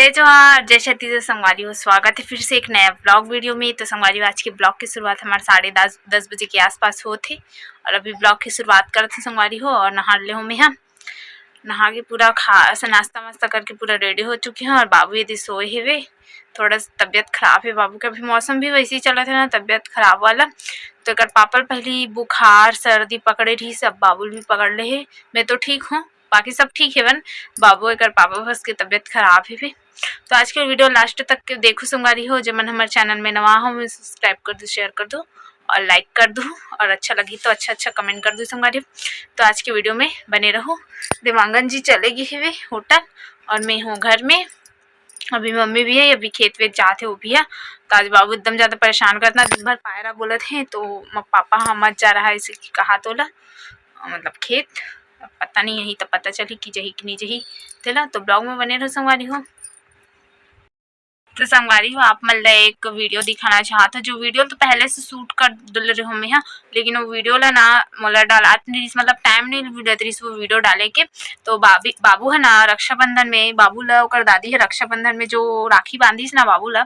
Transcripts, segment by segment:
जय जोहार, जय छत्तीसगढ़ संगवारी हो। स्वागत है फिर से एक नया ब्लॉग वीडियो में। तो संगवारी आज के ब्लॉग की शुरुआत हमारे 10:30 बजे के आसपास हो थे और अभी ब्लॉग की शुरुआत करते संगवारी हो। और नहा ले हो में हम नहा के पूरा ऐसा नाश्ता वास्ता करके पूरा रेडी हो चुके हैं। और बाबू यदि सोए हुए, थोड़ा तबियत खराब है बाबू का। अभी मौसम भी वैसे ही चला था ना, तबियत खराब वाला। तो एक पापड़ पहली बुखार सर्दी पकड़े रही, सब बाबू भी पकड़ ले है। मैं तो ठीक हूँ, बाकी सब ठीक है बन। बाबू एक पापा बस की तबियत खराब है भी। तो आज के वीडियो लास्ट तक देखो संगवारी हो। जब मन हमारे चैनल में नवा हो, मैं सब्सक्राइब कर दो, शेयर कर दो और लाइक कर दो, और अच्छा लगी तो अच्छा कमेंट कर दो संगवारी। तो आज के वीडियो में बने रहो। देवांगन जी चलेगी है वे होटल और मैं हूँ घर में। अभी मम्मी भी है, अभी खेत वेत जाते वो भी है। तो आज बाबू एकदम ज़्यादा परेशान करता, दिन भर पायरा बोलत है। तो पापा हाँ मत जा रहा है इसे कहा तोला, मतलब खेत पता नहीं, यही तो पता चली कि जही कि नहीं जही तेला। तो ब्लॉग में बने रहो संगवारी हो। तो संगवारी हो आप मतलब एक वीडियो दिखाना चाहता, जो वीडियो तो पहले से शूट कर डल रहे हो मैं हाँ, लेकिन वो वीडियो ला ना मोला डालत नहीं, मतलब टाइम नहीं मिलत रही वो वीडियो डाले के। तो बाबू है ना रक्षाबंधन में, बाबू ला और दादी है रक्षाबंधन में जो राखी बांधीस ना बाबू ला,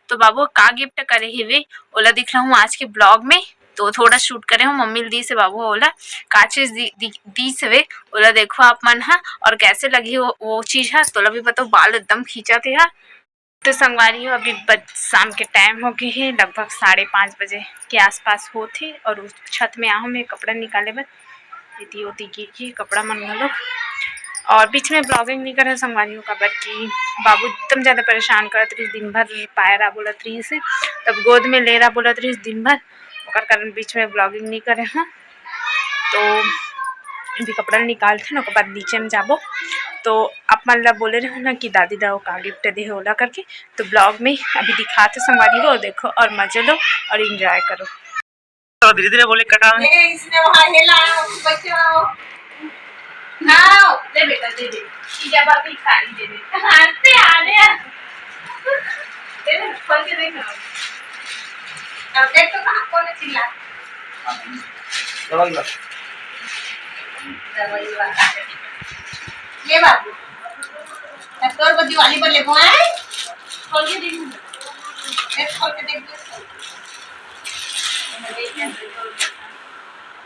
तो बाबू का गिफ्ट करे हे ओला दिख रहा हूँ आज के ब्लॉग में। तो थोड़ा शूट करे हूँ, मम्मी दी से बाबू ओला का चीज दी से वे ओला देखो आप मन हा, और कैसे लगी वो चीज है तो भी बताओ। बाल एकदम खींचा थे यार। तो संगवारी हो अभी शाम के टाइम हो गए हैं, लगभग 5:30 बजे के आसपास हो थे। और उस छत में आहूँ मैं कपड़ा निकाले बस इतनी होती गिर कपड़ा मन लोग। और बीच में ब्लॉगिंग नहीं करे संगवारी हो कबर की बाबू एकदम ज़्यादा परेशान करत रही, दिन भर पायरा बोलत रही से, तब गोद में ले रहा बोलत रही दिन भर, और कारण बीच में ब्लॉगिंग नहीं करे हाँ। तो अभी कपड़ा निकालते ना बाद नीचे में जाबो। तो आप मान ला बोले रहे ना कि दादी दाओ का गिफ्ट दे होला करके, तो ब्लॉग में अभी दिखाते संगवारी हो, देखो और मजे लो और एंजॉय करो। तो धीरे धीरे बोले कटा इसने वहां हेला बच्चों आओ दे बेटा दे ये बात ही खाली दे हंसते आ रहे हैं दे खोल के देखो। अब देख तो कहां कौन चिल्ला दवाई वाला ये बाबू तोर को दिवाली पर ले आए खोल के देख, एक खोल के देख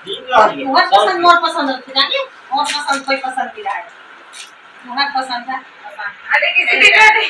बहुत पसंद मोर पसंद होती है ना, और पसंद कोई पसंद नहीं रहा है, बहुत पसंद है अरे किसी दिखा दे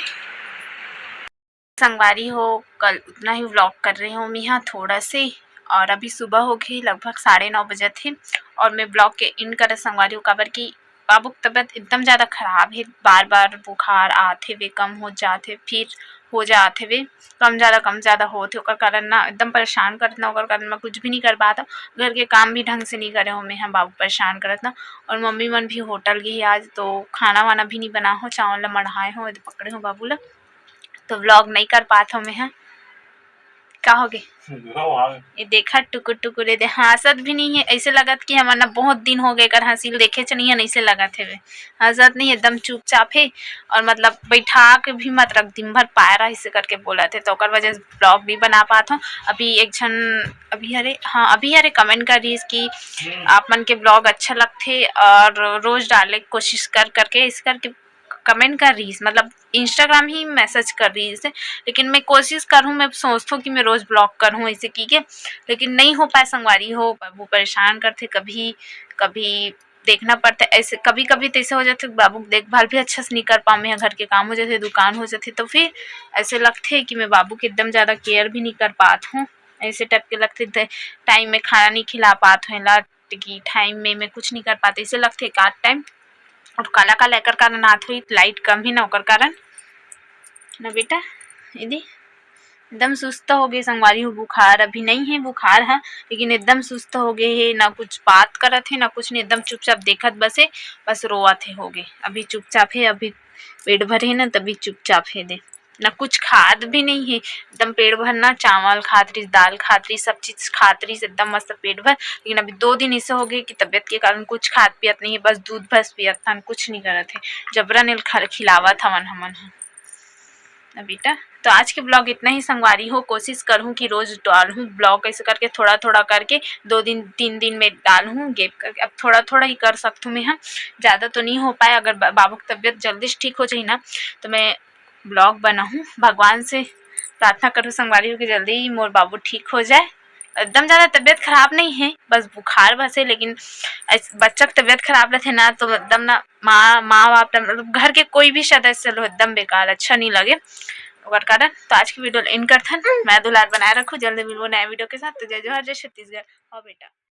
संगवारी हो। कल उतना ही व्लॉग कर रही हूँ मैं यहाँ थोड़ा से, और अभी सुबह हो गई लगभग 9:30 बजे थे। और मैं ब्लॉग के इन कर संगवारी हूँ काबर की बाबू की तबीयत एकदम ज़्यादा ख़राब है, बार बार बुखार आते वे कम हो जाते फिर हो जाते वे कम ज़्यादा होते, ओकर कारण ना एकदम परेशान करत ना, ओकर कारण मैं कुछ भी नहीं कर पाता, घर के काम भी ढंग से नहीं करे हो मैं हम, बाबू परेशान करत ना। और मम्मी मन भी होटल गई आज, तो खाना वाना भी नहीं बना हो, चावल ला मढ़ाए हो पकड़े हो बाबू ला, तो व्लॉग नहीं कर पाता हूँ मैं हाँ। का हो गए ये देखा टुकुर टुकुर दे हंसत भी नहीं है, ऐसे लगत कि हमारा बहुत दिन हो गए कर हंसी देखे च नहीं है, ऐसे लगत है वे हंसत नहीं, एकदम चुपचाप है। और मतलब बैठा के भी मत रख, दिन भर पायरा इसे करके बोला थे, तो वजह से ब्लॉग भी बना पाता हूँ। अभी एक जन अभी हरे कमेंट कर रही कि आप मन के ब्लॉग अच्छा लगते और रोज डालने की कोशिश करके इस करके कमेंट कर रही, मतलब इंस्टाग्राम ही मैसेज कर रही है, लेकिन मैं कोशिश करूँ, मैं सोचता हूँ कि मैं रोज़ ब्लॉग करूँ इसे की के, लेकिन नहीं हो पाए संगवारी हो। बाबू परेशान करते, कभी कभी देखना पड़ता है ऐसे, कभी कभी तो ऐसे हो जाते बाबू देखभाल भी अच्छा से नहीं कर पाऊँ मैं, घर के काम हो जाते, दुकान हो जाती, तो फिर ऐसे लगते है कि मैं बाबू की एकदम ज़्यादा केयर भी नहीं कर पाती हूँ, ऐसे टाइप के लगते टाइम में खाना नहीं खिला पाती हूँ, कि टाइम में मैं कुछ नहीं कर पाती, ऐसे लगते एक आध टाइम। और काला काला एकर कारण आत हुई लाइट कम ही ना ओकर कारण ना बेटा यदि एकदम सुस्त हो गए संगवारी हो। बुखार अभी नहीं है, बुखार है लेकिन एकदम सुस्त हो गए है, ना कुछ बात करत है ना कुछ नहीं, एकदम चुपचाप देखत बस रोवत है हो गए, अभी चुपचाप है, अभी पेट भर है ना तभी चुपचाप है दे, ना कुछ खाद भी नहीं है, एकदम पेट भर ना चावल खात रही, दाल खात रही, सब चीज खात रही एकदम मस्त पेट भर। लेकिन अभी 2 दिन ऐसे हो गए कि तबियत के कारण कुछ खात पियत नहीं है, बस दूध भस पियत था, कुछ नहीं करत है, जबरन खिलावा था हमन बेटा। तो आज के ब्लॉग इतना ही संगवारी हो, कोशिश करूँ कि रोज डालूँ ब्लॉग, ऐसे करके थोड़ा थोड़ा करके 2 दिन 3 दिन में डालूँ गैप करके, अब थोड़ा थोड़ा ही कर सकती हूँ मैं हाँ, ज़्यादा तो नहीं हो पाए। अगर बाबू की तबीयत जल्दी ठीक हो जाए ना तो मैं ब्लॉग बनाऊँ। भगवान से प्रार्थना करूँ संगवारी हो कि जल्दी ही मोर बाबू ठीक हो जाए। एकदम ज़्यादा तबीयत खराब नहीं है, बस बुखार बस है, लेकिन बच्चा की तबीयत खराब रहते ना तो एकदम ना माँ बाप मतलब घर के कोई भी सदस्य लो एकदम बेकार, अच्छा नहीं लगे और कारण। तो आज की वीडियो इन करथन, मैं दुलार बनाए रखूँ। जल्दी मिलूँ नए वीडियो के साथ। तो जय जोहर, जय छत्तीसगढ़। हाँ बेटा।